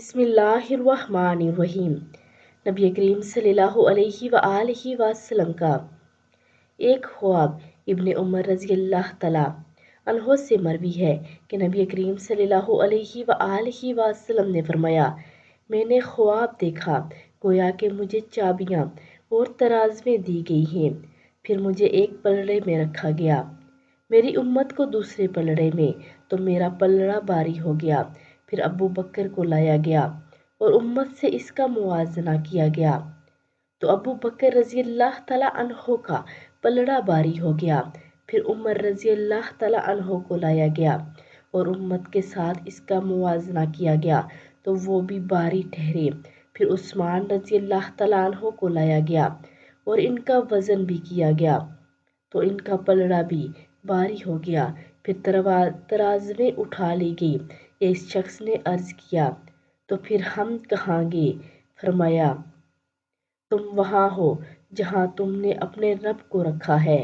بسم اللہ الرحمن الرحیم۔ نبی کریم صلی اللہ علیہ وآلہ وسلم کا ایک خواب۔ ابن عمر رضی اللہ تعالیٰ عنہ سے مروی ہے کہ نبی کریم صلی اللہ علیہ وآلہ وسلم نے فرمایا، میں نے خواب دیکھا گویا کہ مجھے چابیاں اور ترازویں دی گئی ہیں، پھر مجھے ایک پلڑے میں رکھا گیا، میری امت کو دوسرے پلڑے میں، تو میرا پلڑا باری ہو گیا، پھر ابو بکر کو لایا گیا اور امت سے اس کا موازنہ کیا گیا، تو ابو بکر رضی اللہ تعالیٰ عنہ کا پلڑا باری ہو گیا، پھر عمر رضی اللہ تعالیٰ عنہ کو لایا گیا اور امت کے ساتھ اس کا موازنہ کیا گیا تو وہ بھی باری ٹھہرے، پھر عثمان رضی اللہ تعالیٰ عنہ کو لایا گیا اور ان کا وزن بھی کیا گیا تو ان کا پلڑا بھی باری ہو گیا، پھر ترازویں اٹھا لی گئی۔ ایک شخص نے عرض کیا، تو پھر ہم کہاں گے؟ فرمایا، تم وہاں ہو جہاں تم نے اپنے رب کو رکھا ہے۔